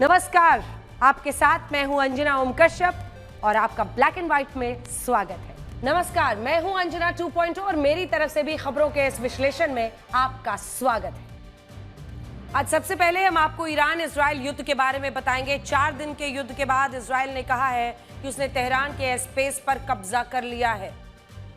नमस्कार, आपके साथ मैं हूं अंजना ओम कश्यप और आपका ब्लैक एंड व्हाइट में स्वागत है। नमस्कार, मैं हूं अंजना 2.0 और मेरी तरफ से भी खबरों के इस विश्लेषण में आपका स्वागत है। आज सबसे पहले हम आपको ईरान इजराइल युद्ध के बारे में बताएंगे। 4 दिन के युद्ध के बाद इजराइल ने कहा है कि उसने तेहरान के एयर स्पेस पर कब्जा कर लिया है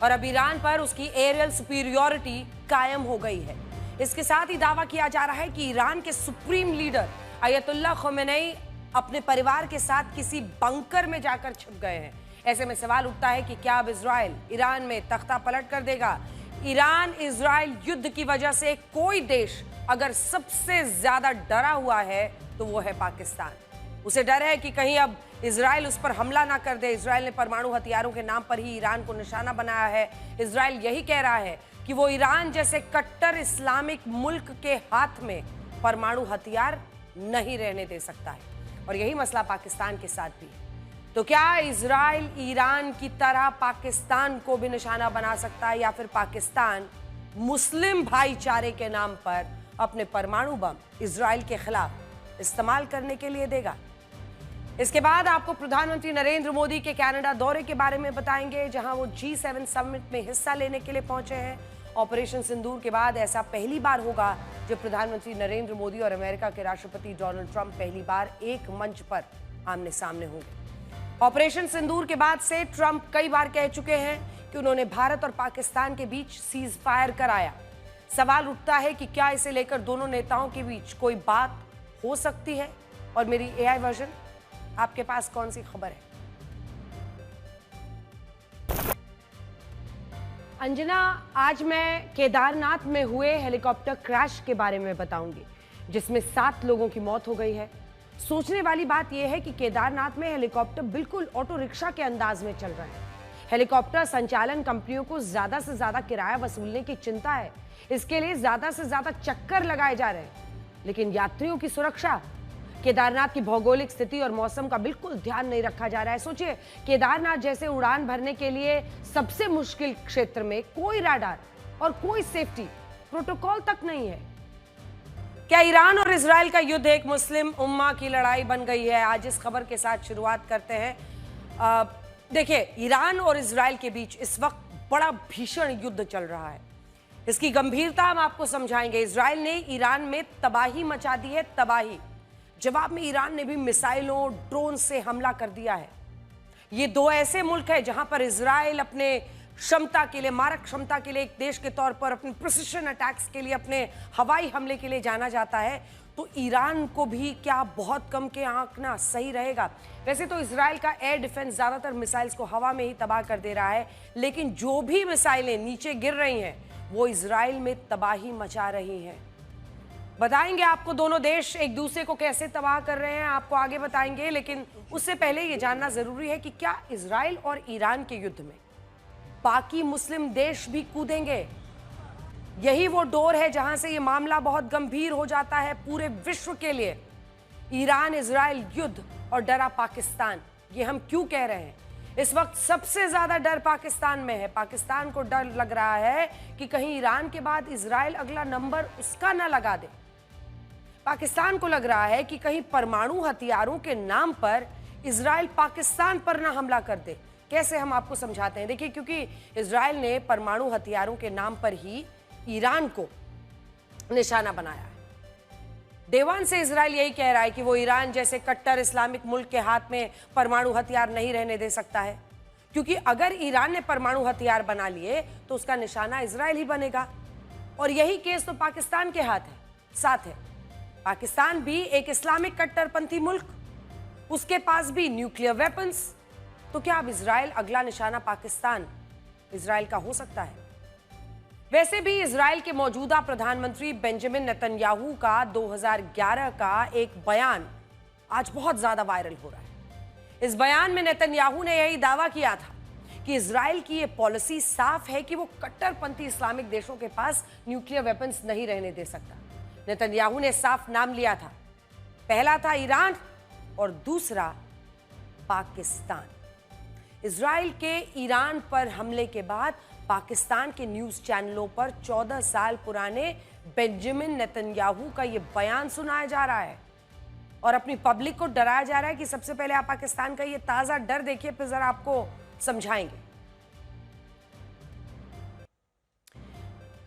और अब ईरान पर उसकी एरियल सुपीरियॉरिटी कायम हो गई है। इसके साथ ही दावा किया जा रहा है कि ईरान के सुप्रीम लीडर अयतुल्ला ख़ोमेनी अपने परिवार के साथ किसी बंकर में जाकर छिप गए हैं। ऐसे में सवाल उठता है कि क्या अब इजराइल ईरान में तख्ता पलट कर देगा? ईरान इजराइल युद्ध की वजह से कोई देश अगर सबसे ज्यादा डरा हुआ है तो वो है पाकिस्तान। उसे डर है कि कहीं अब इजराइल उस पर हमला ना कर दे। इजराइल ने परमाणु हथियारों के नाम पर ही ईरान को निशाना बनाया है। इजराइल यही कह रहा है कि वो ईरान जैसे कट्टर इस्लामिक मुल्क के हाथ में परमाणु हथियार नहीं रहने दे सकता है और यही मसला पाकिस्तान के साथ भी है। तो क्या इजराइल ईरान की तरह पाकिस्तान को भी निशाना बना सकता है या फिर पाकिस्तान मुस्लिम भाईचारे के नाम पर अपने परमाणु बम इजराइल के खिलाफ इस्तेमाल करने के लिए देगा? इसके बाद आपको प्रधानमंत्री नरेंद्र मोदी के कनाडा दौरे के बारे में बताएंगे, जहां वो G7 समिट में हिस्सा लेने के लिए पहुंचे हैं। ऑपरेशन सिंदूर के बाद ऐसा पहली बार होगा जब प्रधानमंत्री नरेंद्र मोदी और अमेरिका के राष्ट्रपति डोनाल्ड ट्रंप पहली बार एक मंच पर आमने सामने होंगे। ऑपरेशन सिंदूर के बाद से ट्रंप कई बार कह चुके हैं कि उन्होंने भारत और पाकिस्तान के बीच सीज फायर कराया। सवाल उठता है कि क्या इसे लेकर दोनों नेताओं के बीच कोई बात हो सकती है? और मेरी एआई वर्जन, आपके पास कौन सी खबर है? अंजना, आज मैं केदारनाथ में हुए हेलीकॉप्टर क्रैश के बारे में बताऊंगी, जिसमें 7 लोगों की मौत हो गई है। सोचने वाली बात यह है कि केदारनाथ में हेलीकॉप्टर बिल्कुल ऑटो रिक्शा के अंदाज में चल रहे हैं। हेलीकॉप्टर संचालन कंपनियों को ज्यादा से ज्यादा किराया वसूलने की चिंता है। इसके लिए ज्यादा से ज्यादा चक्कर लगाए जा रहे हैं, लेकिन यात्रियों की सुरक्षा, केदारनाथ की भौगोलिक स्थिति और मौसम का बिल्कुल ध्यान नहीं रखा जा रहा है। सोचिए, केदारनाथ जैसे उड़ान भरने के लिए सबसे मुश्किल क्षेत्र में कोई रडार और कोई सेफ्टी प्रोटोकॉल तक नहीं है। क्या ईरान और इजराइल का युद्ध एक मुस्लिम उम्मा की लड़ाई बन गई है? आज इस खबर के साथ शुरुआत करते हैं। देखिए, ईरान और इजराइल के बीच इस वक्त बड़ा भीषण युद्ध चल रहा है। इसकी गंभीरता हम आपको समझाएंगे। इजराइल ने ईरान में तबाही मचा दी है, तबाही। जवाब में ईरान ने भी मिसाइलों, ड्रोन से हमला कर दिया है। ये 2 ऐसे मुल्क हैं जहां पर इजराइल अपने क्षमता के लिए, मारक क्षमता के लिए एक देश के तौर पर, अपने प्रिसिशन अटैक्स के लिए, अपने हवाई हमले के लिए जाना जाता है। तो ईरान को भी क्या बहुत कम के आंकना सही रहेगा? वैसे तो इजराइल का एयर डिफेंस ज्यादातर मिसाइल्स को हवा में ही तबाह कर दे रहा है, लेकिन जो भी मिसाइलें नीचे गिर रही हैं वो इजराइल में तबाही मचा रही हैं। बताएंगे आपको दोनों देश एक दूसरे को कैसे तबाह कर रहे हैं, आपको आगे बताएंगे। लेकिन उससे पहले ये जानना जरूरी है कि क्या इजराइल और ईरान के युद्ध में बाकी मुस्लिम देश भी कूदेंगे? यही वो डोर है जहां से ये मामला बहुत गंभीर हो जाता है पूरे विश्व के लिए। ईरान इजराइल युद्ध और डरा पाकिस्तान, ये हम क्यों कह रहे हैं? इस वक्त सबसे ज्यादा डर पाकिस्तान में है। पाकिस्तान को डर लग रहा है कि कहीं ईरान के बाद इजराइल अगला नंबर उसका ना लगा दे। पाकिस्तान को लग रहा है कि कहीं परमाणु हथियारों के नाम पर इजराइल पाकिस्तान पर ना हमला कर दे। कैसे, हम आपको समझाते हैं। देखिए, क्योंकि इजराइल ने परमाणु हथियारों के नाम पर ही ईरान को निशाना बनाया है। डे वन से इजराइल यही कह रहा है कि वो ईरान जैसे कट्टर इस्लामिक मुल्क के हाथ में परमाणु हथियार नहीं रहने दे सकता है, क्योंकि अगर ईरान ने परमाणु हथियार बना लिए तो उसका निशाना इजराइल ही बनेगा। और यही केस तो पाकिस्तान के साथ है। पाकिस्तान भी एक इस्लामिक कट्टरपंथी मुल्क, उसके पास भी न्यूक्लियर वेपन्स। तो क्या अब इजराइल अगला निशाना पाकिस्तान इजराइल का हो सकता है? वैसे भी इजराइल के मौजूदा प्रधानमंत्री बेंजामिन नेतन्याहू का 2011 का एक बयान आज बहुत ज्यादा वायरल हो रहा है। इस बयान में नेतन्याहू ने यही दावा किया था कि इजराइल की ये पॉलिसी साफ है कि वो कट्टरपंथी इस्लामिक देशों के पास न्यूक्लियर वेपन्स नहीं रहने दे सकता। नेतन्याहू ने साफ नाम लिया था, पहला था ईरान और दूसरा पाकिस्तान। इजराइल के ईरान पर हमले के बाद पाकिस्तान के न्यूज चैनलों पर 14 साल पुराने बेंजामिन नेतन्याहू का यह बयान सुनाया जा रहा है। और अपनी पब्लिक को डराया जा रहा है कि सबसे पहले आप पाकिस्तान का ये ताजा डर देखिए, फिर जरा आपको समझाएंगे।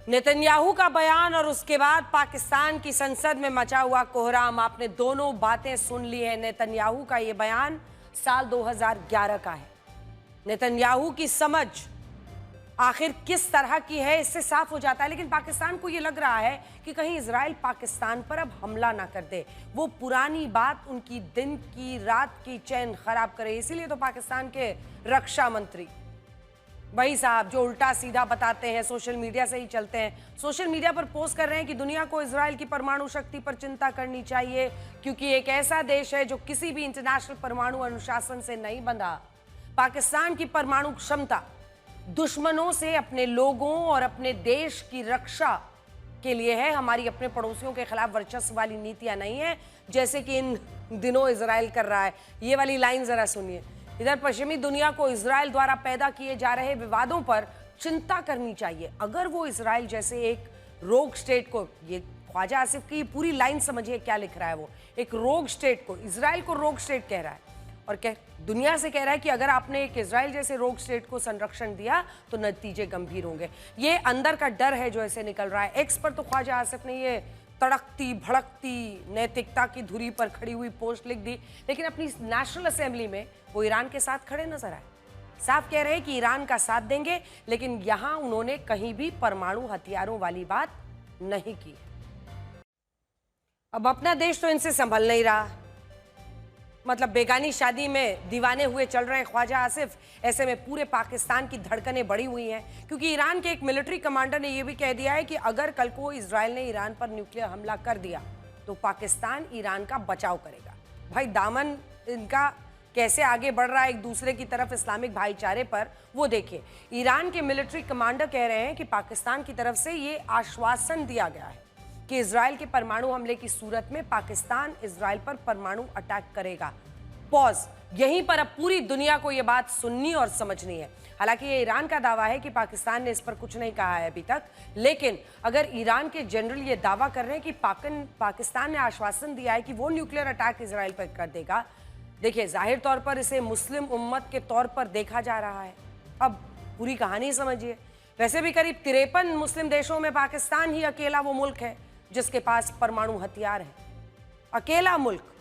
नेतन्याहू का बयान और उसके बाद पाकिस्तान की संसद में मचा हुआ कोहराम। आपने दोनों बातें सुन ली है। नेतन्याहू का यह बयान साल 2011 का है। नेतन्याहू की समझ आखिर किस तरह की है इससे साफ हो जाता है, लेकिन पाकिस्तान को यह लग रहा है कि कहीं इजराइल पाकिस्तान पर अब हमला ना कर दे, वो पुरानी बात उनकी दिन की रात की चैन खराब करे। इसीलिए तो पाकिस्तान के रक्षा मंत्री वही साहब जो उल्टा सीधा बताते हैं, सोशल मीडिया से ही चलते हैं, सोशल मीडिया पर पोस्ट कर रहे हैं कि दुनिया को इजराइल की परमाणु शक्ति पर चिंता करनी चाहिए, क्योंकि एक ऐसा देश है जो किसी भी इंटरनेशनल परमाणु अनुशासन से नहीं बंधा। पाकिस्तान की परमाणु क्षमता दुश्मनों से अपने लोगों और अपने देश की रक्षा के लिए है, हमारी अपने पड़ोसियों के खिलाफ वर्चस्व वाली नीतियां नहीं है, जैसे कि इन दिनों इजराइल कर रहा है। ये वाली लाइन जरा सुनिए। इधर पश्चिमी दुनिया को इजराइल द्वारा पैदा किए जा रहे विवादों पर चिंता करनी चाहिए। अगर वो इजराइल जैसे एक रोग स्टेट को, ये ख्वाजा आसिफ की पूरी लाइन समझिए क्या लिख रहा है, वो एक रोग स्टेट को, इजराइल को रोग स्टेट कह रहा है और दुनिया से कह रहा है कि अगर आपने एक इजराइल जैसे रोग स्टेट को संरक्षण दिया तो नतीजे गंभीर होंगे। ये अंदर का डर है जो ऐसे निकल रहा है। एक्स पर तो ख्वाजा आसिफ ने ये तड़कती भड़कती नैतिकता की धुरी पर खड़ी हुई पोस्ट लिख दी, लेकिन अपनी नेशनल असेंबली में वो ईरान के साथ खड़े नजर आए। साफ कह रहे हैं कि ईरान का साथ देंगे, लेकिन यहां उन्होंने कहीं भी परमाणु हथियारों वाली बात नहीं की। अब अपना देश तो इनसे संभल नहीं रहा, मतलब बेगानी शादी में दीवाने हुए चल रहे ख्वाजा आसिफ। ऐसे में पूरे पाकिस्तान की धड़कनें बढ़ी हुई हैं, क्योंकि ईरान के एक मिलिट्री कमांडर ने यह भी कह दिया है कि अगर कल को इजराइल ने ईरान पर न्यूक्लियर हमला कर दिया तो पाकिस्तान ईरान का बचाव करेगा। भाई दामन इनका कैसे आगे बढ़ रहा है एक दूसरे की तरफ इस्लामिक भाईचारे पर, वो देखिए। ईरान के मिलिट्री कमांडर कह रहे हैं कि पाकिस्तान की तरफ से ये आश्वासन दिया गया है कि इजराइल के परमाणु हमले की सूरत में पाकिस्तान इजराइल पर परमाणु अटैक करेगा। पॉज। यहीं पर अब पूरी दुनिया को यह बात सुननी और समझनी है। हालांकि ये ईरान का दावा है कि पाकिस्तान ने इस पर कुछ नहीं कहा है अभी तक, लेकिन अगर ईरान के जनरल ये दावा कर रहे हैं कि पाकिस्तान ने आश्वासन दिया है कि वो न्यूक्लियर अटैक इजराइल पर कर देगा, देखिए जाहिर तौर पर इसे मुस्लिम उम्मत के तौर पर देखा जा रहा है। अब पूरी कहानी समझिए। वैसे भी करीब 53 मुस्लिम देशों में पाकिस्तान ही अकेला वो मुल्क है जिसके पास परमाणु हथियार है, अकेला मुल्क।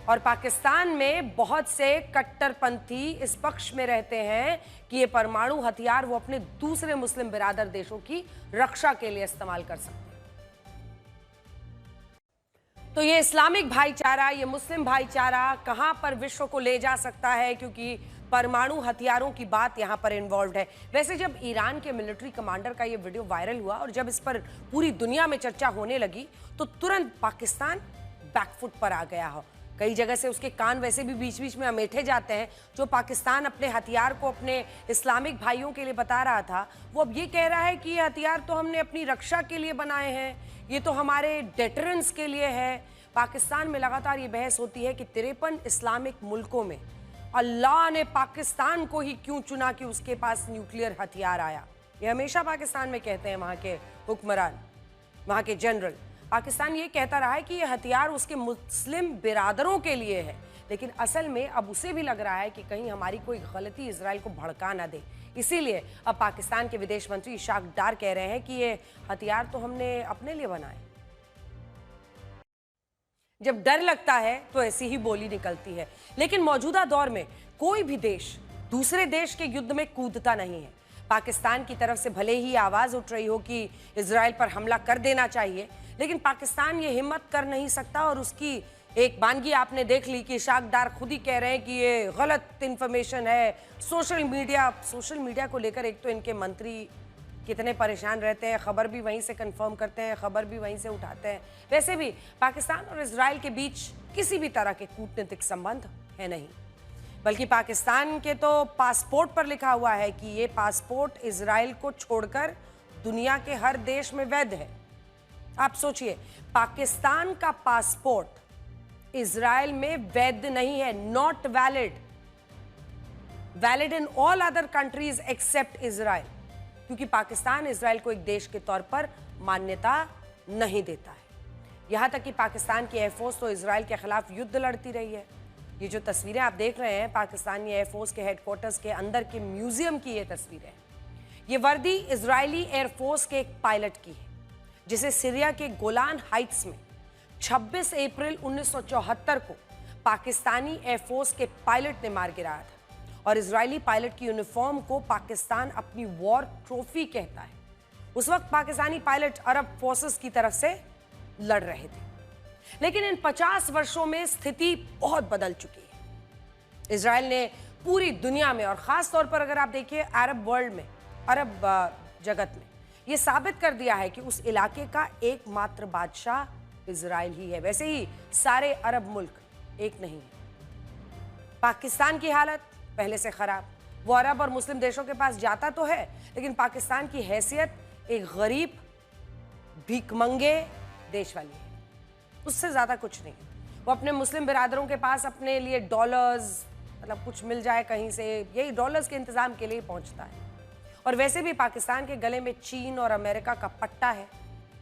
और पाकिस्तान में बहुत से कट्टरपंथी इस पक्ष में रहते हैं कि ये परमाणु हथियार वो अपने दूसरे मुस्लिम बिरादर देशों की रक्षा के लिए इस्तेमाल कर सकते हैं। तो ये इस्लामिक भाईचारा, ये मुस्लिम भाईचारा कहां पर विश्व को ले जा सकता है, क्योंकि परमाणु हथियारों की बात यहां पर इन्वॉल्व है। वैसे जब ईरान के मिलिट्री कमांडर का ये वीडियो वायरल हुआ और जब इस पर पूरी दुनिया में चर्चा होने लगी तो तुरंत पाकिस्तान बैकफुट पर आ गया हो। कई जगह से उसके कान वैसे भी बीच बीच में अमेठे जाते हैं। जो पाकिस्तान अपने हथियार को अपने इस्लामिक भाइयों के लिए बता रहा था, वो अब ये कह रहा है कि ये हथियार तो हमने अपनी रक्षा के लिए बनाए हैं, ये तो हमारे डेटरेंस के लिए है। पाकिस्तान में लगातार ये बहस होती है कि 53 इस्लामिक मुल्कों में अल्लाह ने पाकिस्तान को ही क्यों चुना कि उसके पास न्यूक्लियर हथियार आया। ये हमेशा पाकिस्तान में कहते हैं वहाँ के हुक्मरान, वहाँ के जनरल। पाकिस्तान ये कहता रहा है कि ये हथियार उसके मुस्लिम बिरादरों के लिए है, लेकिन असल में अब उसे भी लग रहा है कि कहीं हमारी कोई गलती इजराइल को भड़का ना दे। इसीलिए अब पाकिस्तान के विदेश मंत्री इशाक डार कह रहे हैं कि ये हथियार तो हमने अपने लिए बनाए। जब डर लगता है तो ऐसी ही बोली निकलती है, लेकिन मौजूदा दौर में कोई भी देश दूसरे देश के युद्ध में कूदता नहीं है। पाकिस्तान की तरफ से भले ही आवाज उठ रही हो कि इजराइल पर हमला कर देना चाहिए, लेकिन पाकिस्तान ये हिम्मत कर नहीं सकता। और उसकी एक बानगी आपने देख ली कि इशाक डार खुद ही कह रहे हैं कि ये गलत इंफॉर्मेशन है। सोशल मीडिया को लेकर एक तो इनके मंत्री कितने परेशान रहते हैं, खबर भी वहीं से कंफर्म करते हैं, खबर भी वहीं से उठाते हैं। वैसे भी पाकिस्तान और इजराइल के बीच किसी भी तरह के कूटनीतिक संबंध है नहीं, बल्कि पाकिस्तान के तो पासपोर्ट पर लिखा हुआ है कि ये पासपोर्ट इजराइल को छोड़कर दुनिया के हर देश में वैध है। आप सोचिए, पाकिस्तान का पासपोर्ट इजराइल में वैध नहीं है, not valid, valid in all other countries except Israel, क्योंकि पाकिस्तान इजराइल को एक देश के तौर पर मान्यता नहीं देता है। यहाँ तक कि पाकिस्तान की एयरफोर्स तो इसराइल के खिलाफ युद्ध लड़ती रही है। ये जो तस्वीरें आप देख रहे हैं पाकिस्तानी एयरफोर्स के हेडक्वार्टर्स के अंदर के म्यूजियम की ये तस्वीरें हैं। ये वर्दी इजरायली एयरफोर्स के एक पायलट की है जिसे सीरिया के गोलान हाइट्स में 26 अप्रैल 1974 को पाकिस्तानी एयरफोर्स के पायलट ने मार गिराया था और इजरायली पायलट की यूनिफॉर्म को पाकिस्तान अपनी वॉर ट्रॉफी कहता है। उस वक्त पाकिस्तानी पायलट अरब फोर्सेस की तरफ से लड़ रहे थे, लेकिन इन 50 वर्षों में स्थिति बहुत बदल चुकी है। इजराइल ने पूरी दुनिया में और खास तौर पर अगर आप देखिए अरब वर्ल्ड में, अरब जगत में यह साबित कर दिया है कि उस इलाके का एकमात्र बादशाह इजराइल ही है। वैसे ही सारे अरब मुल्क एक नहीं है। पाकिस्तान की हालत पहले से खराब, वो अरब और मुस्लिम देशों के पास जाता तो है, लेकिन पाकिस्तान की हैसियत एक गरीब भीखमंगे देश वाली है, उससे ज्यादा कुछ नहीं। वो अपने मुस्लिम बिरादरों के पास अपने लिए डॉलर्स, मतलब कुछ मिल जाए कहीं से, यही डॉलर्स के इंतजाम के लिए पहुंचता है। और वैसे भी पाकिस्तान के गले में चीन और अमेरिका का पट्टा है,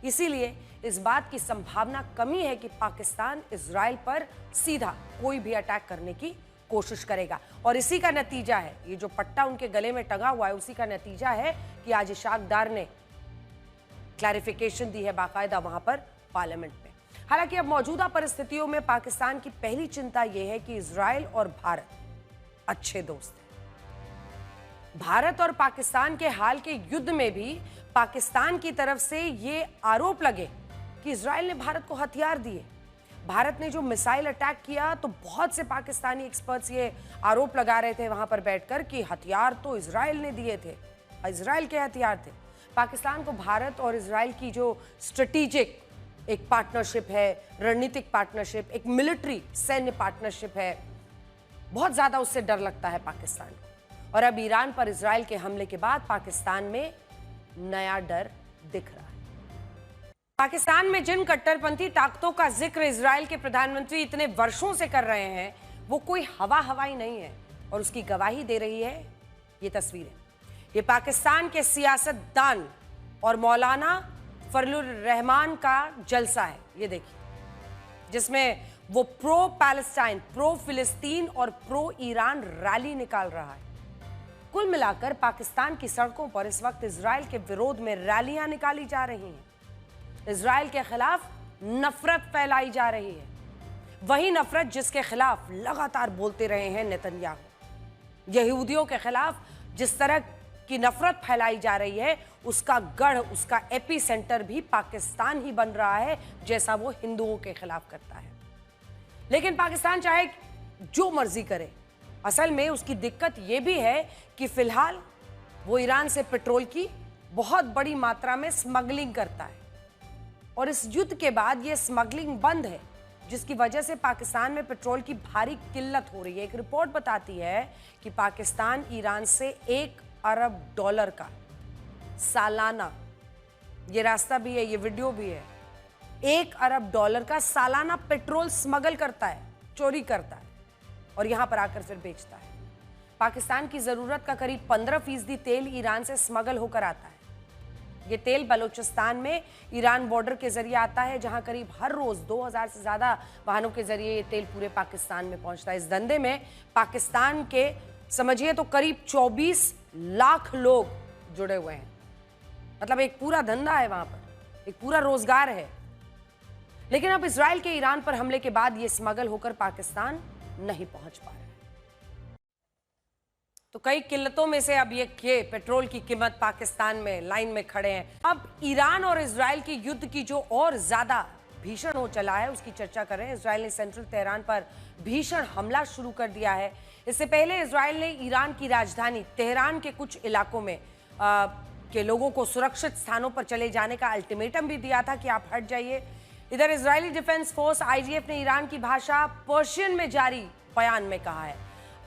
इसीलिए इस बात की संभावना कमी है कि पाकिस्तान इजराइल पर सीधा कोई भी अटैक करने की कोशिश करेगा। और इसी का नतीजा है, ये जो पट्टा उनके गले में टंगा हुआ है, उसी का नतीजा है कि आज इशाक डार ने क्लैरिफिकेशन दी है बाकायदा वहां पर पार्लियामेंट में। हालांकि अब मौजूदा परिस्थितियों में पाकिस्तान की पहली चिंता यह है कि इजराइल और भारत अच्छे दोस्त हैं। भारत और पाकिस्तान के हाल के युद्ध में भी पाकिस्तान की तरफ से ये आरोप लगे कि इजराइल ने भारत को हथियार दिए। भारत ने जो मिसाइल अटैक किया तो बहुत से पाकिस्तानी एक्सपर्ट्स ये आरोप लगा रहे थे वहां पर बैठकर कि हथियार तो इजराइल ने दिए थे, इजराइल के हथियार थे। पाकिस्तान को भारत और इजराइल की जो स्ट्रेटेजिक एक पार्टनरशिप है, रणनीतिक पार्टनरशिप, एक मिलिट्री सैन्य पार्टनरशिप है, बहुत ज्यादा उससे डर लगता है पाकिस्तान को। और अब ईरान पर इजराइल के हमले के बाद पाकिस्तान में नया डर दिख रहा है। पाकिस्तान में जिन कट्टरपंथी ताकतों का जिक्र इजराइल के प्रधानमंत्री इतने वर्षों से कर रहे हैं, वो कोई हवाई नहीं है और उसकी गवाही दे रही है ये तस्वीरें। ये पाकिस्तान के सियासतदान और मौलाना फजलुर रहमान का जलसा है, ये देखिए, जिसमें वो प्रो पैलेस्टाइन, प्रो फिलिस्तीन और प्रो ईरान रैली निकाल रहा है। कुल मिलाकर पाकिस्तान की सड़कों पर इस वक्त इजराइल के विरोध में रैलियां निकाली जा रही हैं। इजराइल के खिलाफ नफरत फैलाई जा रही है, वही नफरत जिसके खिलाफ लगातार बोलते रहे हैं नेतन्याहू। यहूदियों के खिलाफ जिस तरह की नफरत फैलाई जा रही है, उसका गढ़, उसका एपी सेंटर भी पाकिस्तान ही बन रहा है, जैसा वो हिंदुओं के खिलाफ करता है। लेकिन पाकिस्तान चाहे जो मर्जी करे, असल में उसकी दिक्कत यह भी है कि फिलहाल वो ईरान से पेट्रोल की बहुत बड़ी मात्रा में स्मगलिंग करता है और इस युद्ध के बाद ये स्मगलिंग बंद है, जिसकी वजह से पाकिस्तान में पेट्रोल की भारी किल्लत हो रही है। एक रिपोर्ट बताती है कि पाकिस्तान ईरान से $1 अरब का सालाना, ये रास्ता भी है, ये वीडियो भी है, $1 अरब का सालाना पेट्रोल स्मगल करता है, चोरी करता है और यहां पर आकर फिर बेचता है। पाकिस्तान की जरूरत का करीब 15% तेल ईरान से स्मगल होकर आता है। ये तेल बलूचिस्तान में ईरान बॉर्डर के जरिए आता है, जहां करीब हर रोज 2000 से ज्यादा वाहनों के जरिए ये तेल पूरे पाकिस्तान में पहुंचता है। इस धंधे में पाकिस्तान के समझिए तो करीब 24 लाख लोग जुड़े हुए हैं। मतलब एक पूरा धंधा है वहां पर, एक पूरा रोजगार है। लेकिन अब इजराइल के ईरान पर हमले के बाद ये स्मगल होकर पाकिस्तान नहीं पहुंच पा रहा है। तो कई किल्लतों में से अब ये पेट्रोल की कीमत पाकिस्तान में लाइन में खड़े हैं। अब ईरान और इजराइल के युद्ध की जो और ज्यादा भीषण हो चला है, उसकी चर्चा कर रहे हैं। इजराइल ने सेंट्रल तेहरान पर भीषण हमला शुरू कर दिया है। इससे पहले इजराइल ने ईरान की राजधानी तेहरान के कुछ इलाकों में के लोगों को सुरक्षित स्थानों पर चले जाने का अल्टीमेटम भी दिया था कि आप हट जाइए। इधर इजरायली डिफेंस फोर्स IDF ने ईरान की भाषा पर्शियन में जारी बयान में कहा है,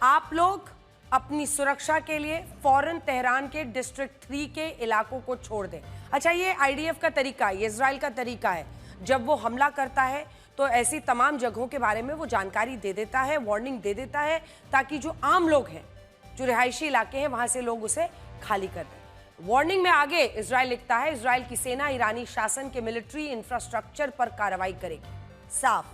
आप लोग अपनी सुरक्षा के लिए फौरन तेहरान के डिस्ट्रिक्ट 3 के इलाकों को छोड़ दें। अच्छा, ये IDF का तरीका है, ये इजराइल का तरीका है। जब वो हमला करता है तो ऐसी तमाम जगहों के बारे में वो जानकारी दे देता है, वार्निंग दे देता है, ताकि जो आम लोग हैं, जो रिहायशी इलाके हैं, वहां से लोग उसे खाली कर दें। वार्निंग में आगे इजराइल लिखता है, इजराइल की सेना ईरानी शासन के मिलिट्री इंफ्रास्ट्रक्चर पर कार्रवाई करेगी। साफ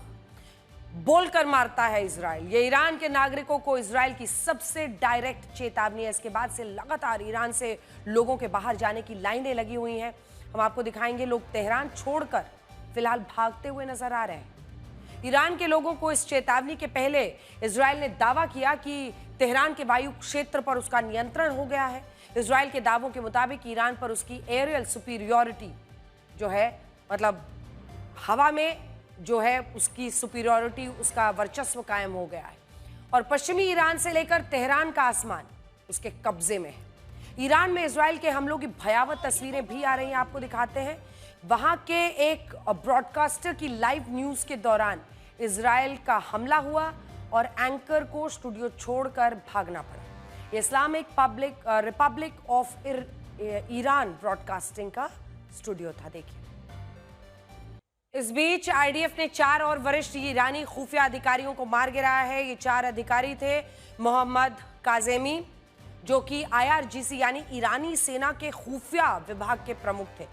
बोलकर मारता है इजराइल। ये ईरान के नागरिकों को इजराइल की सबसे डायरेक्ट चेतावनी है। इसके बाद से लगातार ईरान से लोगों के बाहर जाने की लाइनें लगी हुई हैं। हम आपको दिखाएंगे, लोग तेहरान छोड़कर फिलहाल भागते हुए नजर आ रहे हैं। ईरान के लोगों को इस चेतावनी के पहले इजराइल ने दावा किया कि तेहरान के वायु क्षेत्र पर उसका नियंत्रण हो गया है। इजराइल के दावों के मुताबिक ईरान पर उसकी एरियल सुपीरियॉरिटी जो है, मतलब हवा में जो है उसकी सुपीरियॉरिटी, उसका वर्चस्व कायम हो गया है और पश्चिमी ईरान से लेकर तेहरान का आसमान उसके कब्जे में है। ईरान में इजराइल के हमलों की भयावह तस्वीरें भी आ रही हैं, आपको दिखाते हैं। वहां के एक ब्रॉडकास्टर की लाइव न्यूज के दौरान इजराइल का हमला हुआ और एंकर को स्टूडियो छोड़कर भागना पड़ा। ये Islamic Republic of Iran broadcasting का स्टूडियो था। देखिए, इस बीच आईडीएफ ने 4 और वरिष्ठ ईरानी खुफिया अधिकारियों को मार गिराया है। ये 4 अधिकारी थे मोहम्मद काजेमी, जो कि आईआरजीसी यानी ईरानी सेना के खुफिया विभाग के प्रमुख थे।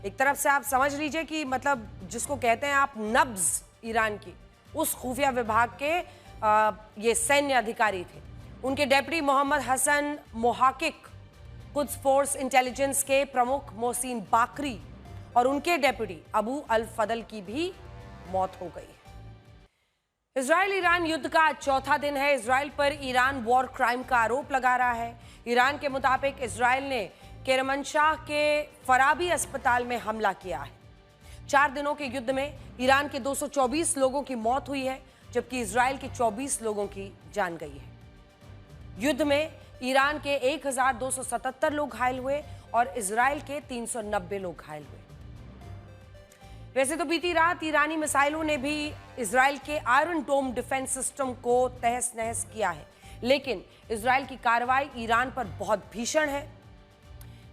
एक तरफ से आप समझ लीजिए कि मतलब जिसको कहते हैं आप नब्ज ईरान की, उस खुफिया विभाग के ये सैन्य अधिकारी थे। उनके deputy Mohammad Hasan Mohaqeq, Quds force intelligence के प्रमुख मोहसिन बाकरी और उनके डेप्यूटी अबू अल फदल की भी मौत हो गई है। इजराइल ईरान युद्ध का चौथा दिन है। इजराइल पर ईरान वॉर क्राइम का आरोप लगा रहा है। ईरान के मुताबिक इजराइल ने केरमनशाह के फराबी अस्पताल में हमला किया है। 4 दिनों के युद्ध में ईरान के 224 लोगों की मौत हुई है, जबकि इजराइल के 24 लोगों की जान गई है। युद्ध में ईरान के 1277 लोग घायल हुए और इजराइल के 390 लोग घायल हुए। वैसे तो बीती रात ईरानी मिसाइलों ने भी इजराइल के आयरन डोम डिफेंस सिस्टम को तहस नहस किया है, लेकिन इजराइल की कार्रवाई ईरान पर बहुत भीषण है।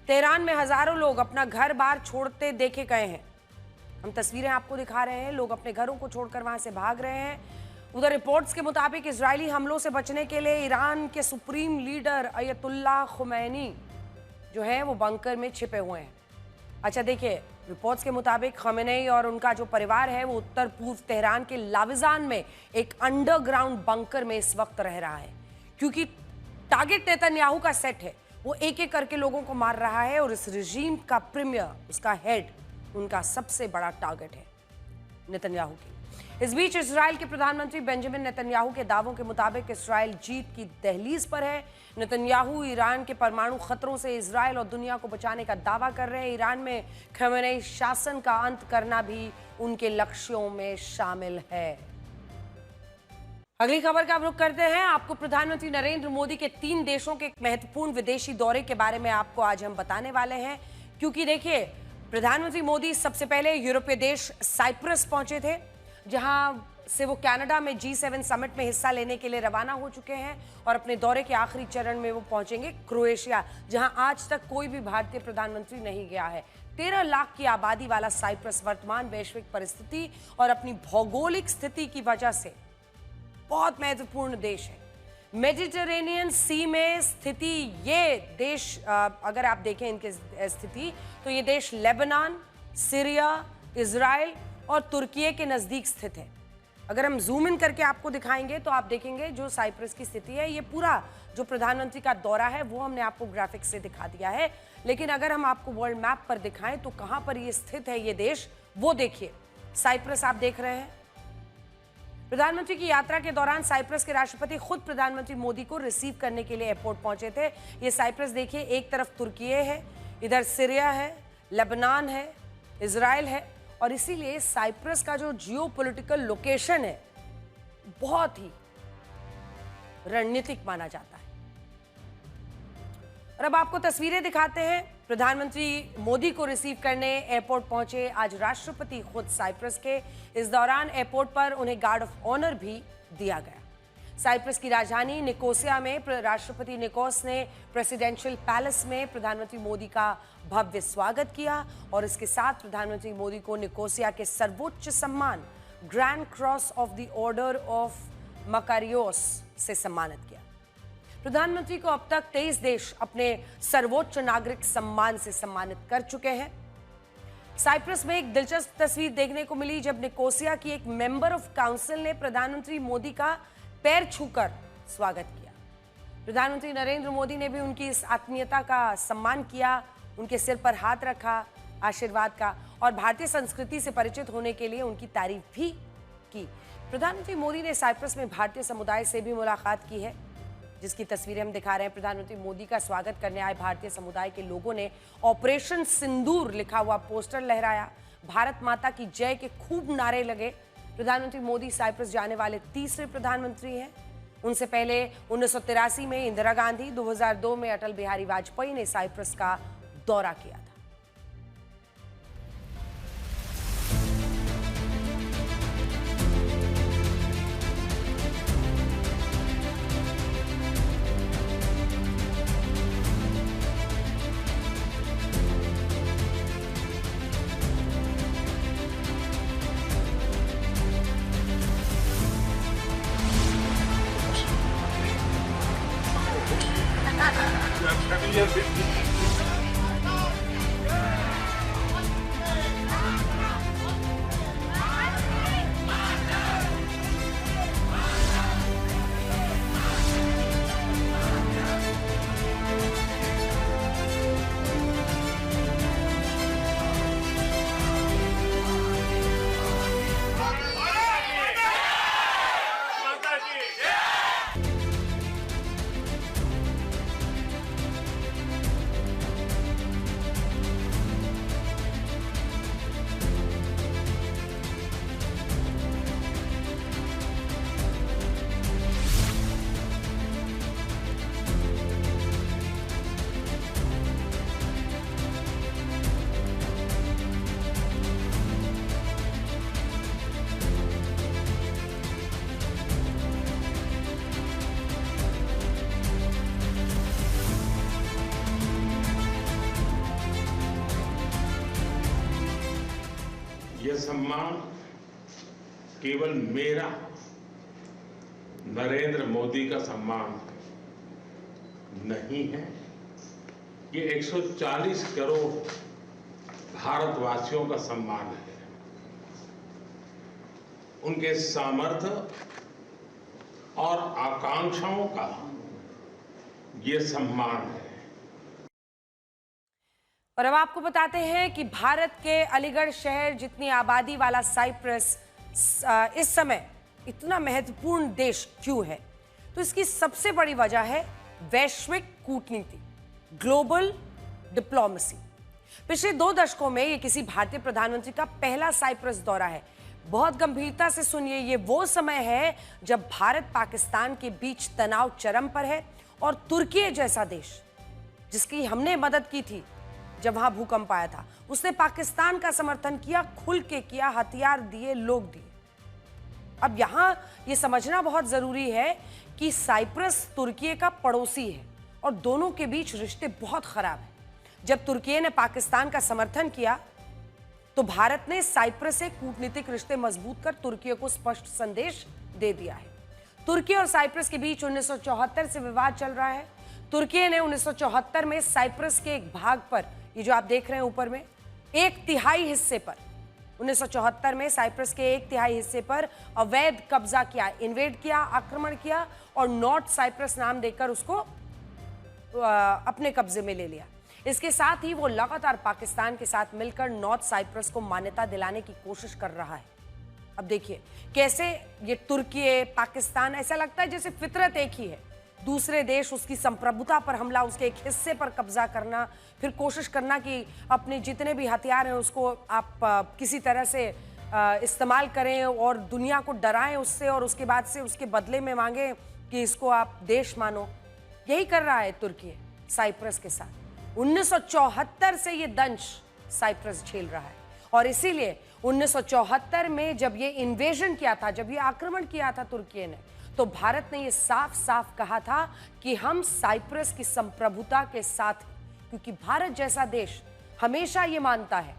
तेहरान में हजारों लोग अपना घर बार छोड़ते देखे गए हैं। हम तस्वीरें आपको दिखा रहे हैं, लोग अपने घरों को छोड़कर वहां से भाग रहे हैं। उधर रिपोर्ट्स के मुताबिक इजरायली हमलों से बचने के लिए ईरान के सुप्रीम लीडर अयतुल्ला खुमैनी जो है वो बंकर में छिपे हुए हैं। अच्छा देखिए, रिपोर्ट्स के मुताबिक खमेनेई और उनका जो परिवार है वो उत्तर पूर्व तेहरान के लाविजान में एक अंडरग्राउंड बंकर में इस वक्त रह रहा है, क्योंकि टारगेट नेतन्याहू का सेट है। वो एक एक करके लोगों को मार रहा है और इस रिजीम का प्रीमियर, उसका हेड, उनका सबसे बड़ा टारगेट है नेतन्याहू की। इस बीच इजराइल के प्रधानमंत्री बेंजामिन नेतन्याहू के दावों के मुताबिक इजराइल जीत की दहलीज पर है। नेतन्याहू ईरान के परमाणु खतरों से इजराइल और दुनिया को बचाने का दावा कर रहे हैं। ईरान में खमेनेई शासन का अंत करना भी उनके लक्ष्यों में शामिल है। अगली खबर का रुख करते हैं। आपको प्रधानमंत्री नरेंद्र मोदी के 3 देशों के महत्वपूर्ण विदेशी दौरे के बारे में आपको आज हम बताने वाले हैं, क्योंकि देखिए, प्रधानमंत्री मोदी सबसे पहले यूरोपीय देश साइप्रस पहुंचे थे, जहां से वो कनाडा में G7 समिट में हिस्सा लेने के लिए रवाना हो चुके हैं और अपने दौरे के आखिरी चरण में वो पहुंचेंगे क्रोएशिया, जहां आज तक कोई भी भारतीय प्रधानमंत्री नहीं गया है। 13 लाख की आबादी वाला साइप्रस वर्तमान वैश्विक परिस्थिति और अपनी भौगोलिक स्थिति की वजह से बहुत महत्वपूर्ण देश है। मेडिटेरेनियन सी में स्थिति ये देश, अगर आप देखें इनकी स्थिति, तो ये देश लेबनान, सीरिया, इजराइल और तुर्की के नजदीक स्थित है। अगर हम जूम इन करके आपको दिखाएंगे तो आप देखेंगे जो साइप्रस की स्थिति है, ये पूरा जो प्रधानमंत्री का दौरा है वो हमने आपको ग्राफिक्स से दिखा दिया है। लेकिन अगर हम आपको वर्ल्ड मैप पर दिखाएं तो कहां पर ये स्थित है ये देश, वो देखिए। साइप्रस आप देख रहे हैं। प्रधानमंत्री की यात्रा के दौरान साइप्रस के राष्ट्रपति खुद प्रधानमंत्री मोदी को रिसीव करने के लिए एयरपोर्ट पहुंचे थे। ये साइप्रस देखिए, एक तरफ तुर्की है, इधर सीरिया है, लेबनान है, इजराइल है, और इसीलिए साइप्रस का जो जियोपॉलिटिकल लोकेशन है बहुत ही रणनीतिक माना जाता है। और अब आपको तस्वीरें दिखाते हैं। प्रधानमंत्री मोदी को रिसीव करने एयरपोर्ट पहुंचे आज राष्ट्रपति खुद साइप्रस के। इस दौरान एयरपोर्ट पर उन्हें गार्ड ऑफ ऑनर भी दिया गया। साइप्रस की राजधानी निकोसिया में राष्ट्रपति निकोस ने प्रेसिडेंशियल पैलेस में प्रधानमंत्री मोदी का भव्य स्वागत किया और इसके साथ प्रधानमंत्री मोदी को निकोसिया के सर्वोच्च सम्मान grand cross of the order of Makarios से सम्मानित किया। प्रधानमंत्री को अब तक 23 देश अपने सर्वोच्च नागरिक सम्मान से सम्मानित कर चुके हैं। साइप्रस में एक दिलचस्प तस्वीर देखने को मिली जब निकोसिया की एक मेंबर ऑफ काउंसिल ने प्रधानमंत्री मोदी का पैर छूकर स्वागत किया। प्रधानमंत्री नरेंद्र मोदी ने भी उनकी इस आत्मीयता का सम्मान किया, उनके सिर पर हाथ रखा आशीर्वाद का और भारतीय संस्कृति से परिचित होने के लिए उनकी तारीफ भी की। प्रधानमंत्री मोदी ने साइप्रस में भारतीय समुदाय से भी मुलाकात की है, जिसकी तस्वीरें हम दिखा रहे हैं। प्रधानमंत्री मोदी का स्वागत करने आए भारतीय समुदाय के लोगों ने ऑपरेशन सिंदूर लिखा हुआ पोस्टर लहराया, भारत माता की जय के खूब नारे लगे। प्रधानमंत्री मोदी साइप्रस जाने वाले तीसरे प्रधानमंत्री हैं। उनसे पहले 1983 में इंदिरा गांधी, 2002 में अटल बिहारी वाजपेयी ने साइप्रस का दौरा किया था। यह सम्मान केवल मेरा, नरेंद्र मोदी का सम्मान नहीं है। ये 140 करोड़ भारतवासियों का सम्मान है। उनके सामर्थ्य और आकांक्षाओं का ये सम्मान है। और अब आपको बताते हैं कि भारत के अलीगढ़ शहर जितनी आबादी वाला साइप्रस इस समय इतना महत्वपूर्ण देश क्यों है? तो इसकी सबसे बड़ी वजह है वैश्विक कूटनीति, ग्लोबल डिप्लोमेसी। पिछले 2 दशकों में ये किसी भारतीय प्रधानमंत्री का पहला साइप्रस दौरा है। बहुत गंभीरता से सुनिए, ये वो समय है जब भारत पाकिस्तान के बीच तनाव चरम पर है और तुर्की जैसा देश, जिसकी हमने मदद की थी जब वहां भूकंप आया था, उसने पाकिस्तान का समर्थन किया, खुल के किया, हथियार दिए, लोग दिए। अब यहां यह समझना बहुत जरूरी है कि साइप्रस तुर्की का पड़ोसी है और दोनों के बीच रिश्ते बहुत खराब हैं। जब तुर्की ने पाकिस्तान का समर्थन किया तो भारत ने साइप्रस से कूटनीतिक रिश्ते मजबूत कर तुर्की को स्पष्ट संदेश दे दिया है। तुर्की और साइप्रस के बीच 1974 से विवाद चल रहा है। तुर्की ने 1974 में साइप्रस के एक भाग पर, ये जो आप देख रहे हैं ऊपर में, 1/3 हिस्से पर, 1974 में साइप्रस के 1/3 हिस्से पर अवैध कब्जा किया, इन्वेड किया, आक्रमण किया और नॉर्थ साइप्रस नाम देकर उसको अपने कब्जे में ले लिया। इसके साथ ही वो लगातार पाकिस्तान के साथ मिलकर नॉर्थ साइप्रस को मान्यता दिलाने की कोशिश कर रहा है। अब देखिए कैसे ये तुर्की, पाकिस्तान, ऐसा लगता है जैसे फितरत एक ही है। दूसरे देश उसकी संप्रभुता पर हमला, उसके एक हिस्से पर कब्जा करना, फिर कोशिश करना कि अपने जितने भी हथियार हैं उसको आप किसी तरह से इस्तेमाल करें और दुनिया को डराएं उससे और उसके बाद से उसके बदले में मांगे कि इसको आप देश मानो। यही कर रहा है तुर्की साइप्रस के साथ। 1974 से ये दंश साइप्रस झेल रहा है और इसीलिए 1974 में जब ये इन्वेजन किया था, जब ये आक्रमण किया था तुर्की ने, तो भारत ने ये साफ साफ कहा था कि हम साइप्रस की संप्रभुता के साथ, क्योंकि भारत जैसा देश हमेशा ये मानता है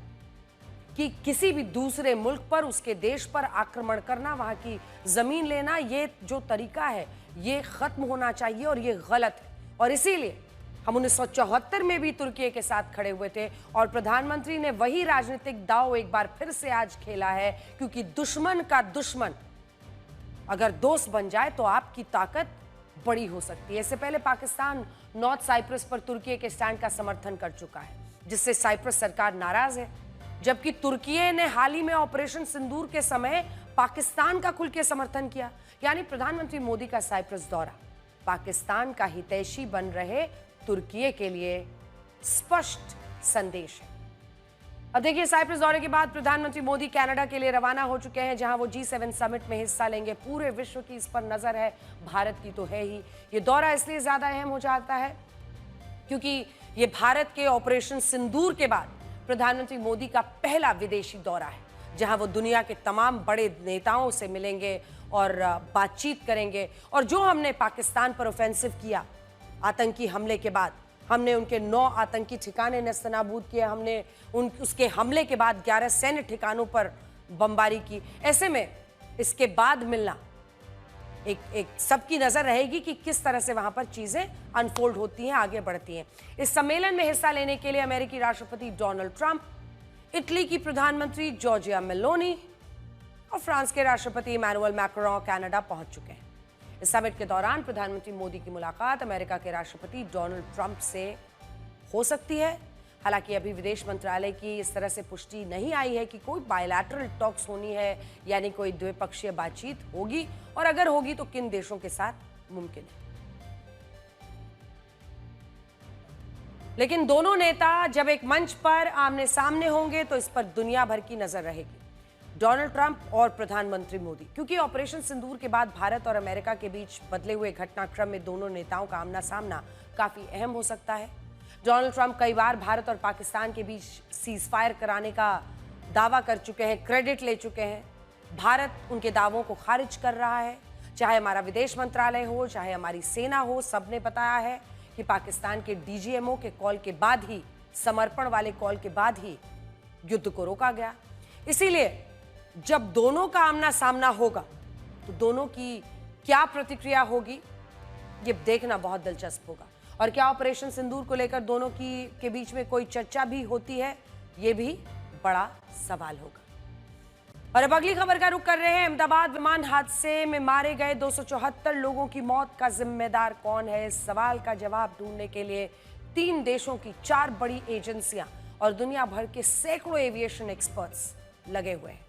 कि किसी भी दूसरे मुल्क पर, उसके देश पर आक्रमण करना, वहां की जमीन लेना, ये जो तरीका है ये खत्म होना चाहिए और ये गलत है। और इसीलिए हम 1974 में भी तुर्की के साथ खड़े हुए थे और प्रधानमंत्री ने वही राजनीतिक दांव एक बार फिर से आज खेला है, क्योंकि दुश्मन का दुश्मन अगर दोस्त बन जाए तो आपकी ताकत बड़ी हो सकती है। इससे पहले पाकिस्तान नॉर्थ साइप्रस पर तुर्की के स्टैंड का समर्थन कर चुका है, जिससे साइप्रस सरकार नाराज है, जबकि तुर्की ने हाल ही में ऑपरेशन सिंदूर के समय पाकिस्तान का खुल के समर्थन किया। यानी प्रधानमंत्री मोदी का साइप्रस दौरा पाकिस्तान का हितैषी बन रहे तुर्की के लिए स्पष्ट संदेश है। अब देखिए, साइप्रस दौरे के बाद प्रधानमंत्री मोदी कनाडा के लिए रवाना हो चुके हैं, जहां वो G7 समिट में हिस्सा लेंगे। पूरे विश्व की इस पर नजर है, भारत की तो है ही। ये दौरा इसलिए ज्यादा अहम हो जाता है क्योंकि ये भारत के ऑपरेशन सिंदूर के बाद प्रधानमंत्री मोदी का पहला विदेशी दौरा है, जहां वो दुनिया के तमाम बड़े नेताओं से मिलेंगे और बातचीत करेंगे। और जो हमने पाकिस्तान पर ऑफेंसिव किया आतंकी हमले के बाद, हमने उनके 9 आतंकी ठिकाने नस्तनाबूद किए, हमने उसके हमले के बाद 11 सैन्य ठिकानों पर बमबारी की। ऐसे में इसके बाद मिलना एक सबकी नजर रहेगी कि किस तरह से वहां पर चीजें अनफोल्ड होती हैं, आगे बढ़ती हैं। इस सम्मेलन में हिस्सा लेने के लिए अमेरिकी राष्ट्रपति डोनाल्ड ट्रंप, इटली की प्रधानमंत्री जॉर्जिया मेलोनी और फ्रांस के राष्ट्रपति इमैनुअल मैक्रोन कनाडा पहुंच चुके हैं। इस समिट के दौरान प्रधानमंत्री मोदी की मुलाकात अमेरिका के राष्ट्रपति डोनाल्ड ट्रंप से हो सकती है। हालांकि अभी विदेश मंत्रालय की इस तरह से पुष्टि नहीं आई है कि कोई बायलैटरल टॉक्स होनी है, यानी कोई द्विपक्षीय बातचीत होगी, और अगर होगी तो किन देशों के साथ मुमकिन है। लेकिन दोनों नेता जब एक मंच पर आमने सामने होंगे तो इस पर दुनिया भर की नजर रहेगी, डोनाल्ड ट्रंप और प्रधानमंत्री मोदी, क्योंकि ऑपरेशन सिंदूर के बाद भारत और अमेरिका के बीच बदले हुए घटनाक्रम में दोनों नेताओं का आमना सामना काफी अहम हो सकता है। डोनाल्ड ट्रंप कई बार भारत और पाकिस्तान के बीच सीज फायर कराने का दावा कर चुके हैं, क्रेडिट ले चुके हैं। भारत उनके दावों को खारिज कर रहा है। चाहे हमारा विदेश मंत्रालय हो, चाहे हमारी सेना हो, सबने बताया है कि पाकिस्तान के डीजीएमओ के कॉल के बाद ही, समर्पण वाले कॉल के बाद ही युद्ध को रोका गया। इसीलिए जब दोनों का आमना सामना होगा तो दोनों की क्या प्रतिक्रिया होगी, ये देखना बहुत दिलचस्प होगा। और क्या ऑपरेशन सिंदूर को लेकर दोनों के बीच में कोई चर्चा भी होती है, ये भी बड़ा सवाल होगा। और अब अगली खबर का रुख कर रहे हैं। अहमदाबाद विमान हादसे में मारे गए 274 लोगों की मौत का जिम्मेदार कौन है, इस सवाल का जवाब ढूंढने के लिए 3 देशों की 4 बड़ी एजेंसियां और दुनिया भर के सैकड़ों एविएशन एक्सपर्ट्स लगे हुए हैं।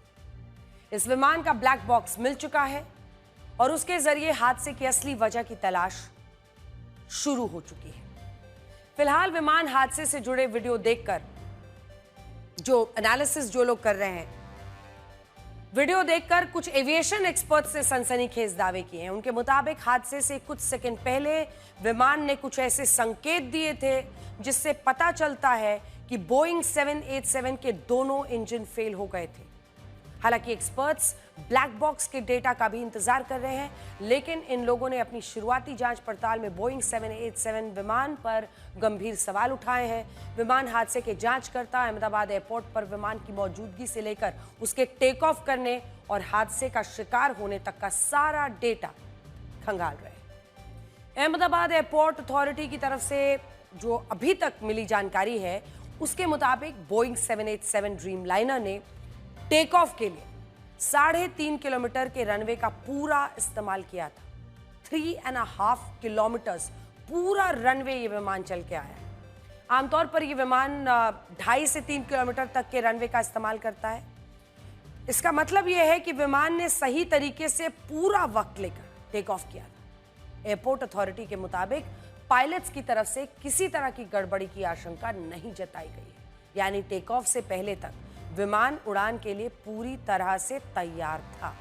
इस विमान का ब्लैक बॉक्स मिल चुका है और उसके जरिए हादसे की असली वजह की तलाश शुरू हो चुकी है। फिलहाल विमान हादसे से जुड़े वीडियो देखकर जो एनालिसिस जो लोग कर रहे हैं, वीडियो देखकर कुछ एविएशन एक्सपर्ट्स ने सनसनीखेज दावे किए हैं। उनके मुताबिक हादसे से कुछ सेकंड पहले विमान ने कुछ ऐसे संकेत दिए थे जिससे पता चलता है कि बोइंग 787 के दोनों इंजन फेल हो गए थे। हालांकि एक्सपर्ट्स ब्लैक बॉक्स के डेटा का भी इंतजार कर रहे हैं, लेकिन इन लोगों ने अपनी शुरुआती जांच पड़ताल में बोइंग 787 विमान पर गंभीर सवाल उठाए हैं। विमान हादसे के जांचकर्ता अहमदाबाद एयरपोर्ट पर विमान की मौजूदगी से लेकर उसके टेक ऑफ करने और हादसे का शिकार होने तक का सारा डेटा खंगाल रहे हैं। अहमदाबाद एयरपोर्ट अथॉरिटी की तरफ से जो अभी तक मिली जानकारी है, उसके मुताबिक बोइंग 787 ड्रीम लाइनर ने टेक ऑफ के लिए 3.5 किलोमीटर के रनवे का पूरा इस्तेमाल किया था। 3.5 किलोमीटर्स पूरा रनवे ये विमान चल के आया है। आमतौर पर ये विमान 2.5 से 3 किलोमीटर तक के रनवे का इस्तेमाल करता है। इसका मतलब यह है कि विमान ने सही तरीके से पूरा वक्त लेकर टेक ऑफ किया था। एयरपोर्ट अथॉरिटी के मुताबिक पायलट्स की तरफ से किसी तरह की गड़बड़ी की आशंका नहीं जताई गई है, यानी टेक ऑफ से पहले तक विमान उड़ान के लिए पूरी तरह से तैयार था।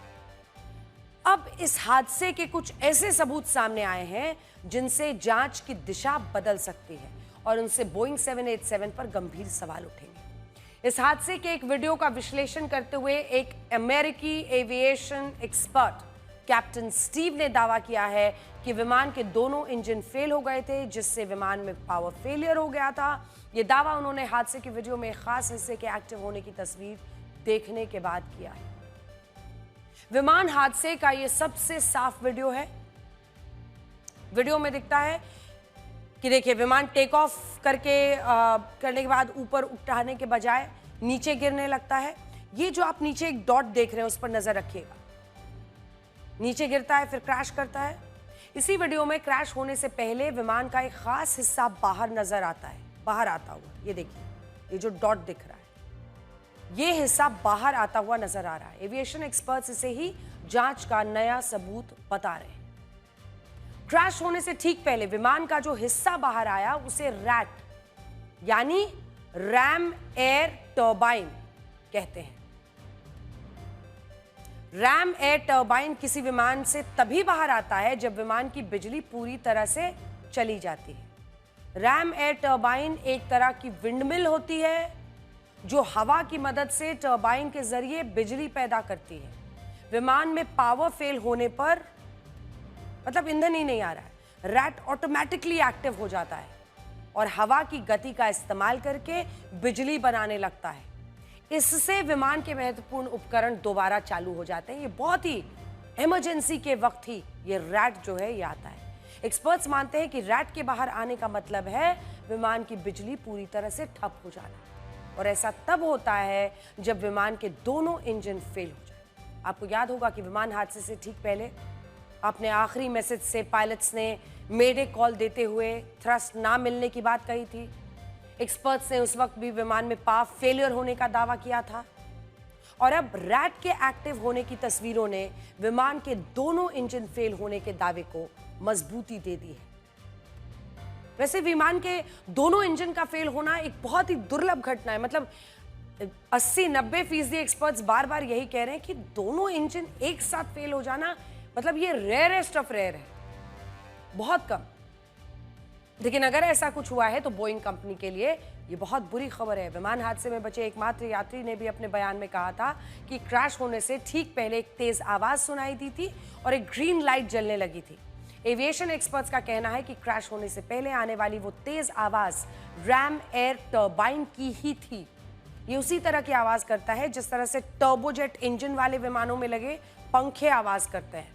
अब इस हादसे के कुछ ऐसे सबूत सामने आए हैं जिनसे जांच की दिशा बदल सकती है और उनसे बोइंग 787 पर गंभीर सवाल उठेंगे। इस हादसे के एक वीडियो का विश्लेषण करते हुए एक अमेरिकी एविएशन एक्सपर्ट कैप्टन स्टीव ने दावा किया है कि विमान के दोनों इंजन फेल हो गए थे, जिससे विमान में पावर फेलियर हो गया था। ये दावा उन्होंने हादसे के वीडियो में खास हिस्से के एक्टिव होने की तस्वीर देखने के बाद किया है। विमान हादसे का यह सबसे साफ वीडियो है। वीडियो में दिखता है कि देखिए विमान टेक ऑफ करने के बाद ऊपर उठाने के बजाय नीचे गिरने लगता है। ये जो आप नीचे एक डॉट देख रहे हैं उस पर नजर रखिएगा। नीचे गिरता है फिर क्रैश करता है। इसी वीडियो में क्रैश होने से पहले विमान का एक खास हिस्सा बाहर नजर आता है, बाहर आता हुआ। ये देखिए, ये जो डॉट दिख रहा है ये हिस्सा बाहर आता हुआ नजर आ रहा है। एविएशन एक्सपर्ट्स इसे ही जांच का नया सबूत बता रहे हैं। क्रैश होने से ठीक पहले विमान का जो हिस्सा बाहर आया उसे रैट यानी रैम एयर टर्बाइन कहते हैं। रैम एयर टर्बाइन किसी विमान से तभी बाहर आता है जब विमान की बिजली पूरी तरह से चली जाती है। रैम एयर टर्बाइन एक तरह की विंडमिल होती है जो हवा की मदद से टर्बाइन के जरिए बिजली पैदा करती है। विमान में पावर फेल होने पर मतलब ईंधन ही नहीं आ रहा है, रैट ऑटोमेटिकली एक्टिव हो जाता है और हवा की गति का इस्तेमाल करके बिजली बनाने लगता है। इससे विमान के महत्वपूर्ण उपकरण दोबारा चालू हो जाते हैं। ये बहुत ही इमरजेंसी के वक्त ही ये रैट जो है ये आता है। एक्सपर्ट्स मानते हैं कि रैट के बाहर आने का मतलब है विमान की बिजली पूरी तरह से ठप हो जाना, और ऐसा तब होता है जब विमान के दोनों इंजन फेल हो जाए। आपको याद होगा कि विमान हादसे से ठीक पहले अपने आखिरी मैसेज से पायलट्स ने मेडे कॉल देते हुए थ्रस्ट ना मिलने की बात कही थी। एक्सपर्ट्स ने उस वक्त भी विमान में पावर फेलियर होने का दावा किया था, और अब रैट के एक्टिव होने की तस्वीरों ने विमान के दोनों इंजन फेल होने के दावे को मजबूती दे दी है। वैसे विमान के दोनों इंजन का फेल होना एक बहुत ही दुर्लभ घटना है। मतलब 80-90% एक्सपर्ट्स बार बार यही कह रहे हैं कि दोनों इंजन एक साथ फेल हो जाना मतलब ये रेयरेस्ट ऑफ रेयर है, बहुत कम। लेकिन अगर ऐसा कुछ हुआ है तो बोइंग कंपनी के लिए ये बहुत बुरी खबर है। विमान हादसे में बचे एकमात्र यात्री ने भी अपने बयान में कहा था कि क्रैश होने से ठीक पहले एक तेज आवाज सुनाई दी थी और एक ग्रीन लाइट जलने लगी थी। एविएशन एक्सपर्ट्स का कहना है कि क्रैश होने से पहले आने वाली वो तेज आवाज रैम एयर टर्बाइन की ही थी। ये उसी तरह की आवाज करता है जिस तरह से टर्बोजेट इंजन वाले विमानों में लगे पंखे आवाज करते हैं।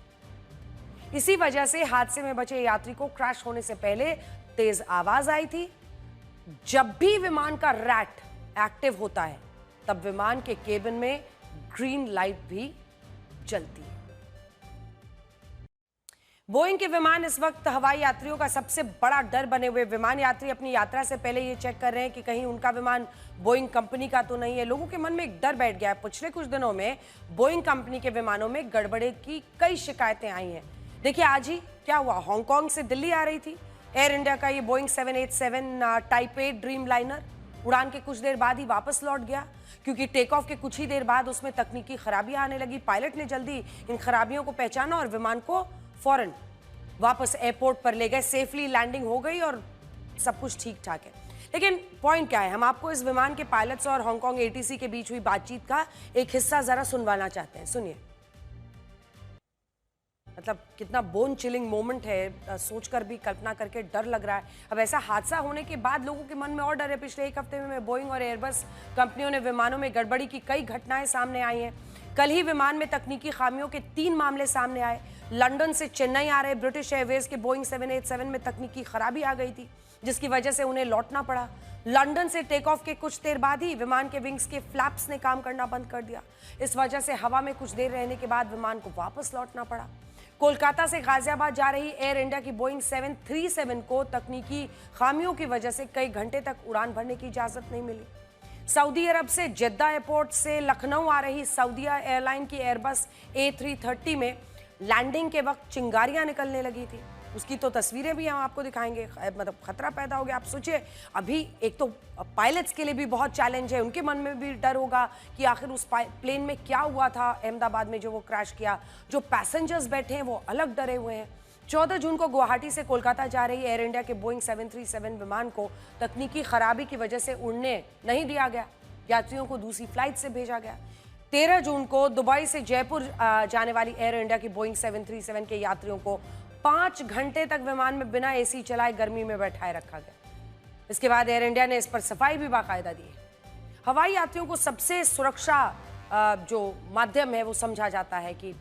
इसी वजह से हादसे में बचे यात्री को क्रैश होने से पहले तेज आवाज आई थी। जब भी विमान का रैट एक्टिव होता है तब विमान के केबिन में ग्रीन लाइट भी जलती है। बोइंग के विमान इस वक्त हवाई यात्रियों का सबसे बड़ा डर बने हुए। विमान यात्री अपनी यात्रा से पहले ये चेक कर रहे हैं कि कहीं उनका विमान बोइंग कंपनी का तो नहीं है। लोगों के मन में एक डर बैठ गया है। पिछले कुछ दिनों में बोइंग कंपनी के विमानों में गड़बड़े की कई शिकायतें आई हैं। देखिए आज ही क्या हुआ, हांगकांग से दिल्ली आ रही थी एयर इंडिया का ये बोइंग 787 टाइप 8 ड्रीम लाइनर। उड़ान के कुछ देर बाद ही वापस लौट गया क्योंकि टेक ऑफ के कुछ ही देर बाद उसमें तकनीकी खराबियां आने लगी। पायलट ने जल्दी इन खराबियों को पहचाना और विमान को फौरन वापस एयरपोर्ट पर ले गए। सेफली लैंडिंग हो गई और सब कुछ ठीक ठाक है। लेकिन पॉइंट क्या है, हम आपको इस विमान के पायलट्स और हांगकांग एटीसी के बीच हुई बातचीत का एक हिस्सा जरा सुनवाना चाहते हैं। सुनिए। मतलब कितना बोन चिलिंग मोमेंट है, सोचकर भी कल्पना करके डर लग रहा है। अब ऐसा हादसा होने के बाद लोगों के मन में और डर है। पिछले एक हफ्ते में बोइंग और एयरबस कंपनियों ने विमानों में गड़बड़ी की कई घटनाएं सामने आई हैं। कल ही विमान में तकनीकी खामियों के 3 मामले सामने आए। लंदन से चेन्नई आ रहे ब्रिटिश एयरवेज के बोइंग 787 में तकनीकी खराबी आ गई थी जिसकी वजह से उन्हें लौटना पड़ा। लंदन से टेक ऑफ के कुछ देर बाद ही विमान के विंग्स के फ्लैप्स ने काम करना बंद कर दिया। इस वजह से हवा में कुछ देर रहने के बाद विमान को वापस लौटना पड़ा। कोलकाता से गाजियाबाद जा रही एयर इंडिया की बोइंग 737 को तकनीकी खामियों की वजह से कई घंटे तक उड़ान भरने की इजाजत नहीं मिली। सऊदी अरब से जेद्दा एयरपोर्ट से लखनऊ आ रही सऊदिया एयरलाइन की एयरबस A330 में लैंडिंग के वक्त चिंगारियां निकलने लगी थी। उसकी तो तस्वीरें भी हम आपको दिखाएंगे। मतलब खतरा पैदा हो गया। आप सोचिए, अभी एक तो पायलट्स के लिए भी बहुत चैलेंज है, उनके मन में भी डर होगा कि आखिर उस प्लेन में क्या हुआ था अहमदाबाद में जो वो क्रैश किया। जो पैसेंजर्स बैठे हैं वो अलग डरे हुए हैं। 14 जून को गुवाहाटी से कोलकाता जा रही एयर इंडिया के बोइंग 737 विमान को तकनीकी खराबी की वजह से उड़ने नहीं दिया गया। यात्रियों को दूसरी फ्लाइट से भेजा गया। 13 जून को दुबई से जयपुर जाने वाली एयर इंडिया की बोइंग 737 के यात्रियों को 5 घंटे तक विमान में बिना एसी चलाए गर्मी में बैठाए रखा गया। इसके बाद एयर इंडिया ने इस पर सफाई भी बाकायदा दी है। हवाई यात्रियों को सबसे सुरक्षा जो माध्यम है वो समझा जाता है कि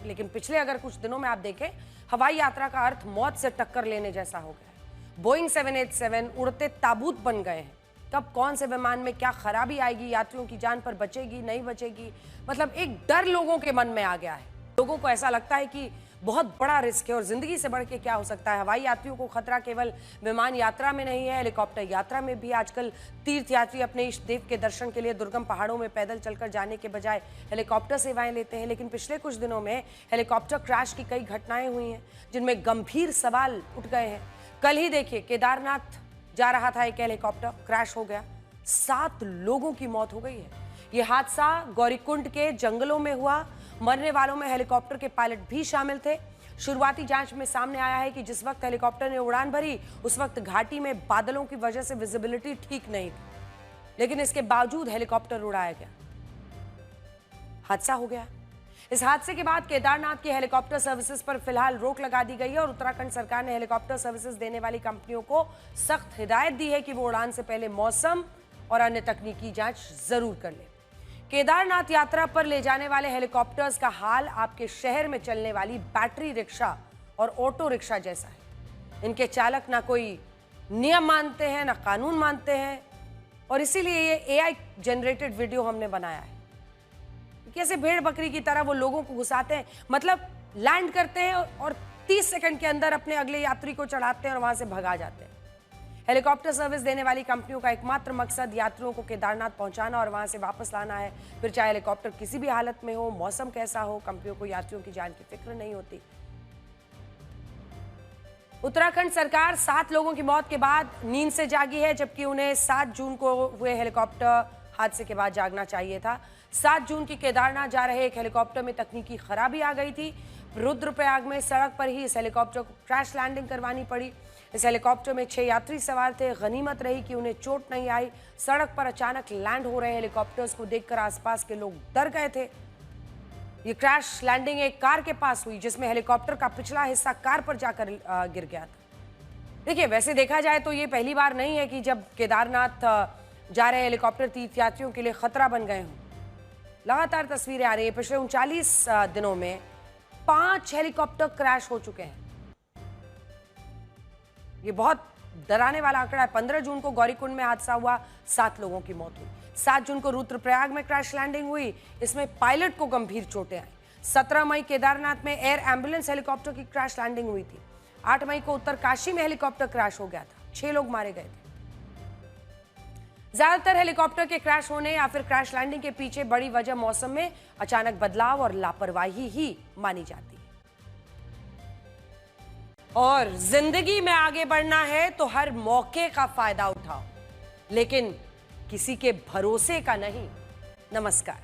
लेकिन पिछले अगर कुछ दिनों में आप देखें, हवाई यात्रा का अर्थ मौत से टक्कर लेने जैसा हो गया है। बोइंग 787 उड़ते ताबूत बन गए हैं। कब कौन से विमान में क्या खराबी आएगी, यात्रियों की जान पर बचेगी नहीं बचेगी, मतलब एक डर लोगों के मन में आ गया है। लोगों को ऐसा लगता है कि बहुत बड़ा रिस्क है और जिंदगी से बढ़ के क्या हो सकता है। हवाई यात्रियों को खतरा केवल विमान यात्रा में नहीं है, हेलीकॉप्टर यात्रा में भी। आजकल तीर्थयात्री अपने इष्ट देव के दर्शन के लिए दुर्गम पहाड़ों में पैदल चलकर जाने के बजाय हेलीकॉप्टर सेवाएं लेते हैं। लेकिन पिछले कुछ दिनों में हेलीकॉप्टर क्रैश की कई घटनाएं हुई हैं जिनमें गंभीर सवाल उठ गए हैं। कल ही देखिए, केदारनाथ जा रहा था एक हेलीकॉप्टर, क्रैश हो गया, 7 लोगों की मौत हो गई है। यह हादसा गौरीकुंड के जंगलों में हुआ। मरने वालों में हेलीकॉप्टर के पायलट भी शामिल थे। शुरुआती जांच में सामने आया है कि जिस वक्त हेलीकॉप्टर ने उड़ान भरी उस वक्त घाटी में बादलों की वजह से विजिबिलिटी ठीक नहीं थी, लेकिन इसके बावजूद हेलीकॉप्टर उड़ाया गया, हादसा हो गया। इस हादसे के बाद केदारनाथ की हेलीकॉप्टर सर्विसेज पर फिलहाल रोक लगा दी गई है और उत्तराखंड सरकार ने हेलीकॉप्टर सर्विसेज देने वाली कंपनियों को सख्त हिदायत दी है कि वो उड़ान से पहले मौसम और अन्य तकनीकी जांच जरूर कर ले। केदारनाथ यात्रा पर ले जाने वाले हेलीकॉप्टर्स का हाल आपके शहर में चलने वाली बैटरी रिक्शा और ऑटो रिक्शा जैसा है। इनके चालक ना कोई नियम मानते हैं ना कानून मानते हैं और इसीलिए ये एआई जनरेटेड वीडियो हमने बनाया है। कैसे भेड़ बकरी की तरह वो लोगों को घुसाते हैं, मतलब लैंड करते हैं और 30 सेकंड के अंदर अपने अगले यात्री को चढ़ाते हैं और वहां से भगा जाते हैं। हेलीकॉप्टर सर्विस देने वाली कंपनियों का एकमात्र मकसद यात्रियों को केदारनाथ पहुंचाना और वहां से वापस लाना है। फिर चाहे हेलीकॉप्टर किसी भी हालत में हो, मौसम कैसा हो, कंपनियों को यात्रियों की जान की फिक्र नहीं होती। उत्तराखंड सरकार 7 लोगों की मौत के बाद नींद से जागी है, जबकि उन्हें 7 जून को हुए हेलीकॉप्टर हादसे के बाद जागना चाहिए था। 7 जून की केदारनाथ जा रहे एक हेलीकॉप्टर में तकनीकी खराबी आ गई थी। रुद्रप्रयाग में सड़क पर ही इस हेलीकॉप्टर को क्रैश लैंडिंग करवानी पड़ी। इस हेलीकॉप्टर में 6 यात्री सवार थे। गनीमत रही कि उन्हें चोट नहीं आई। सड़क पर अचानक लैंड हो रहे हेलीकॉप्टर्स को देखकर आसपास के लोग डर गए थे। ये क्रैश लैंडिंग एक कार के पास हुई जिसमें हेलीकॉप्टर का पिछला हिस्सा कार पर जाकर गिर गया था। देखिए, वैसे देखा जाए तो ये पहली बार नहीं है कि जब केदारनाथ जा रहे हेलीकॉप्टर तीर्थयात्रियों के लिए खतरा बन गए हों। लगातार तस्वीरें आ रही है। पिछले 39 दिनों में 5 हेलीकॉप्टर क्रैश हो चुके हैं। ये बहुत डराने वाला आंकड़ा है। 15 जून को गौरीकुंड में हादसा हुआ, 7 लोगों की मौत हुई। 7 जून को रुद्रप्रयाग में क्रैश लैंडिंग हुई, इसमें पायलट को गंभीर चोटें आई। 17 मई केदारनाथ में एयर एम्बुलेंस हेलीकॉप्टर की क्रैश लैंडिंग हुई थी। 8 मई को उत्तरकाशी में हेलीकॉप्टर क्रैश हो गया था, 6 लोग मारे गए थे। ज्यादातर हेलीकॉप्टर के क्रैश होने या फिर क्रैश लैंडिंग के पीछे बड़ी वजह मौसम में अचानक बदलाव और लापरवाही ही मानी जाती है। और जिंदगी में आगे बढ़ना है तो हर मौके का फायदा उठाओ, लेकिन किसी के भरोसे का नहीं। नमस्कार।